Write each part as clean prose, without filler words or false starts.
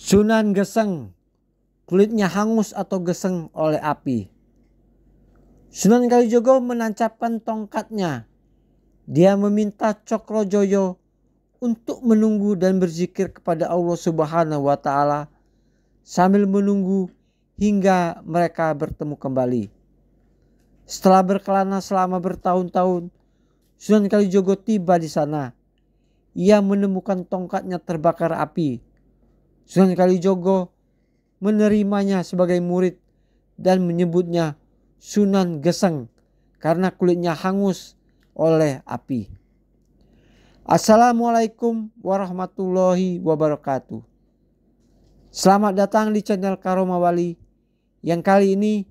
Sunan Geseng, kulitnya hangus atau geseng oleh api. Sunan Kalijogo menancapkan tongkatnya. Dia meminta Cokrojoyo untuk menunggu dan berzikir kepada Allah Subhanahu wa Ta'ala sambil menunggu hingga mereka bertemu kembali. Setelah berkelana selama bertahun-tahun, Sunan Kalijogo tiba di sana. Ia menemukan tongkatnya terbakar api. Sunan Kalijogo menerimanya sebagai murid dan menyebutnya Sunan Geseng karena kulitnya hangus oleh api. Assalamualaikum warahmatullahi wabarakatuh. Selamat datang di channel Karoma Wali yang kali ini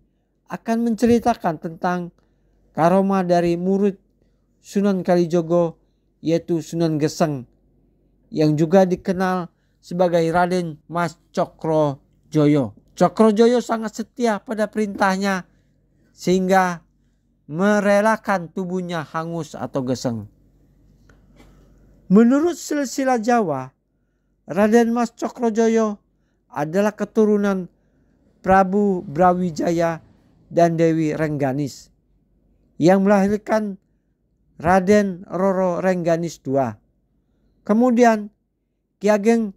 akan menceritakan tentang karoma dari murid Sunan Kalijogo, yaitu Sunan Geseng, yang juga dikenal sebagai Raden Mas Cokrojoyo. Cokrojoyo sangat setia pada perintahnya sehingga merelakan tubuhnya hangus atau geseng. Menurut silsilah Jawa, Raden Mas Cokrojoyo adalah keturunan Prabu Brawijaya dan Dewi Rengganis yang melahirkan Raden Roro Rengganis II. Kemudian Ki Ageng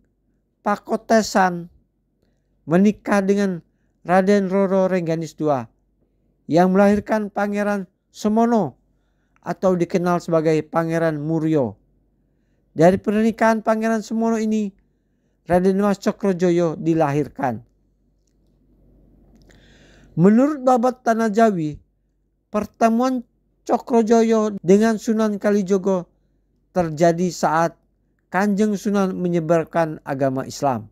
Pakotesan menikah dengan Raden Roro Rengganis II yang melahirkan Pangeran Semono atau dikenal sebagai Pangeran Muryo. Dari pernikahan Pangeran Semono ini, Raden Mas Cokrojoyo dilahirkan. Menurut Babat Tanah Jawi, pertemuan Cokrojoyo dengan Sunan Kalijogo terjadi saat Kanjeng Sunan menyebarkan agama Islam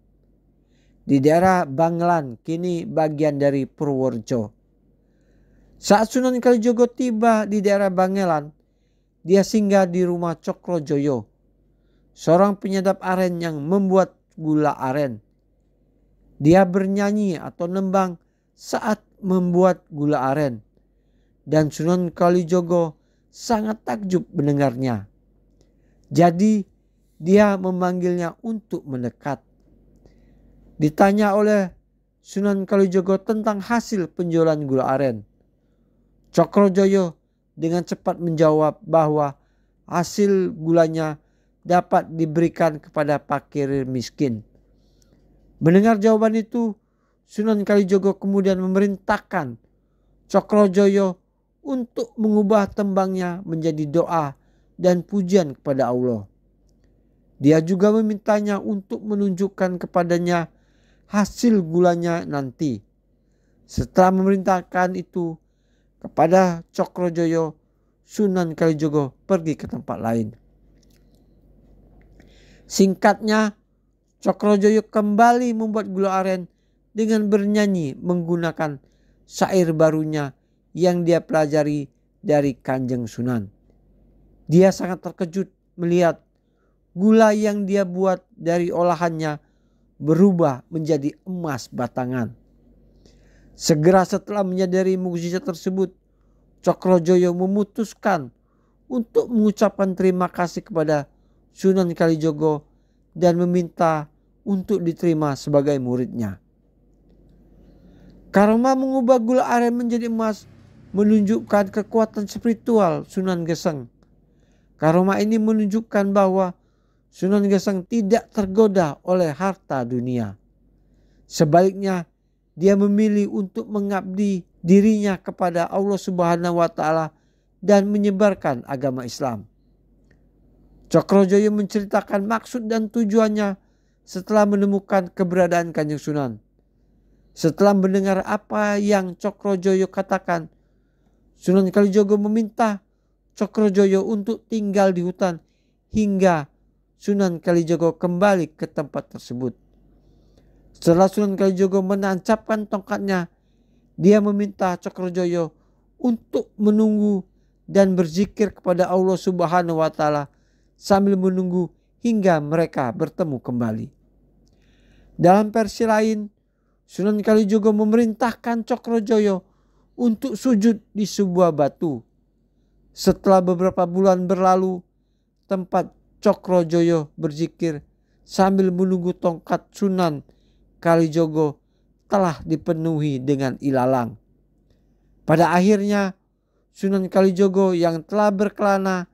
di daerah Bangelan, kini bagian dari Purworejo. Saat Sunan Kalijogo tiba di daerah Bangelan, dia singgah di rumah Cokrojoyo, seorang penyedap aren yang membuat gula aren. Dia bernyanyi atau nembang saat membuat gula aren, dan Sunan Kalijogo sangat takjub mendengarnya. Jadi dia memanggilnya untuk mendekat. Ditanya oleh Sunan Kalijogo tentang hasil penjualan gula aren, Cokrojoyo dengan cepat menjawab bahwa hasil gulanya dapat diberikan kepada fakir miskin. Mendengar jawaban itu, Sunan Kalijogo kemudian memerintahkan Cokrojoyo untuk mengubah tembangnya menjadi doa dan pujian kepada Allah. Dia juga memintanya untuk menunjukkan kepadanya hasil gulanya nanti. Setelah memerintahkan itu kepada Cokrojoyo, Sunan Kalijogo pergi ke tempat lain. Singkatnya, Cokrojoyo kembali membuat gula aren dengan bernyanyi menggunakan syair barunya yang dia pelajari dari Kanjeng Sunan. Dia sangat terkejut melihat gula yang dia buat dari olahannya berubah menjadi emas batangan. Segera setelah menyadari mukjizat tersebut, Cokrojoyo memutuskan untuk mengucapkan terima kasih kepada Sunan Kalijogo dan meminta untuk diterima sebagai muridnya. Karoma mengubah gula aren menjadi emas menunjukkan kekuatan spiritual Sunan Geseng. Karoma ini menunjukkan bahwa Sunan Geseng tidak tergoda oleh harta dunia. Sebaliknya, dia memilih untuk mengabdi dirinya kepada Allah Subhanahu wa Ta'ala dan menyebarkan agama Islam. Cokrojoyo menceritakan maksud dan tujuannya setelah menemukan keberadaan Kanjeng Sunan. Setelah mendengar apa yang Cokrojoyo katakan, Sunan Kalijogo meminta Cokrojoyo untuk tinggal di hutan hingga Sunan Kalijogo kembali ke tempat tersebut. Setelah Sunan Kalijogo menancapkan tongkatnya, dia meminta Cokrojoyo untuk menunggu dan berzikir kepada Allah Subhanahu wa Ta'ala sambil menunggu hingga mereka bertemu kembali. Dalam versi lain, Sunan Kalijogo memerintahkan Cokrojoyo untuk sujud di sebuah batu. Setelah beberapa bulan berlalu, tempat Cokrojoyo berzikir sambil menunggu tongkat Sunan Kalijogo telah dipenuhi dengan ilalang. Pada akhirnya Sunan Kalijogo yang telah berkelana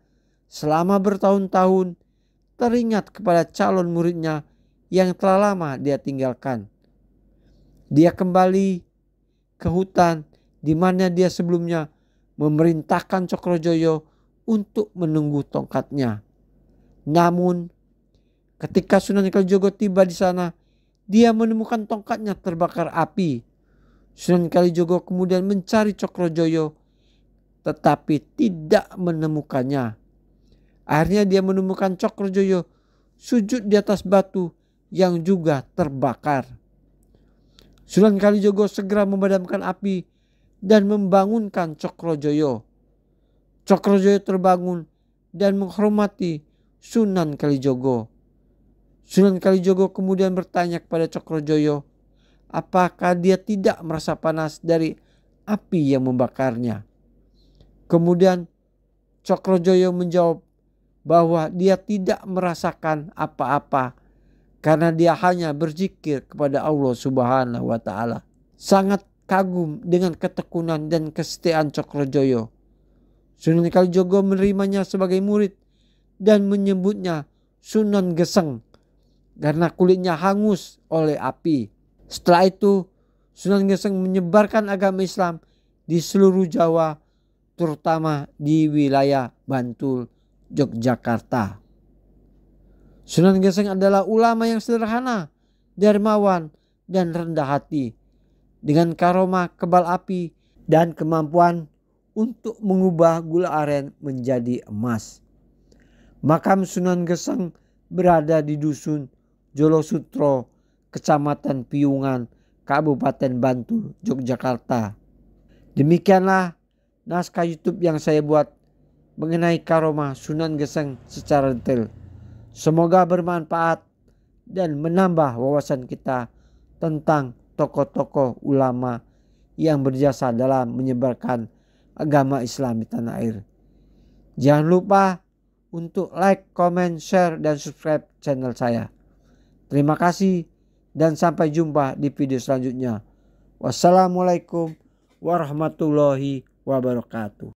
selama bertahun-tahun teringat kepada calon muridnya yang telah lama dia tinggalkan. Dia kembali ke hutan di mana dia sebelumnya memerintahkan Cokrojoyo untuk menunggu tongkatnya. Namun ketika Sunan Kalijogo tiba di sana, dia menemukan tongkatnya terbakar api. Sunan Kalijogo kemudian mencari Cokrojoyo tetapi tidak menemukannya. Akhirnya dia menemukan Cokrojoyo sujud di atas batu yang juga terbakar. Sunan Kalijogo segera memadamkan api dan membangunkan Cokrojoyo. Cokrojoyo terbangun dan menghormati Sunan Kalijogo. Sunan Kalijogo kemudian bertanya kepada Cokrojoyo apakah dia tidak merasa panas dari api yang membakarnya. Kemudian Cokrojoyo menjawab bahwa dia tidak merasakan apa-apa karena dia hanya berzikir kepada Allah Subhanahu wa Ta'ala. Sangat kagum dengan ketekunan dan kesetiaan Cokrojoyo. Sunan Kalijogo menerimanya sebagai murid dan menyebutnya Sunan Geseng karena kulitnya hangus oleh api. Setelah itu Sunan Geseng menyebarkan agama Islam di seluruh Jawa, terutama di wilayah Bantul, Yogyakarta. Sunan Geseng adalah ulama yang sederhana, dermawan, dan rendah hati, dengan karomah kebal api dan kemampuan untuk mengubah gula aren menjadi emas. Makam Sunan Geseng berada di Dusun Jolosutro, Kecamatan Piungan, Kabupaten Bantul, Yogyakarta. Demikianlah naskah YouTube yang saya buat mengenai karomah Sunan Geseng secara detail. Semoga bermanfaat dan menambah wawasan kita tentang tokoh-tokoh ulama yang berjasa dalam menyebarkan agama Islam di tanah air. Jangan lupa untuk like, comment, share, dan subscribe channel saya. Terima kasih dan sampai jumpa di video selanjutnya. Wassalamualaikum warahmatullahi wabarakatuh.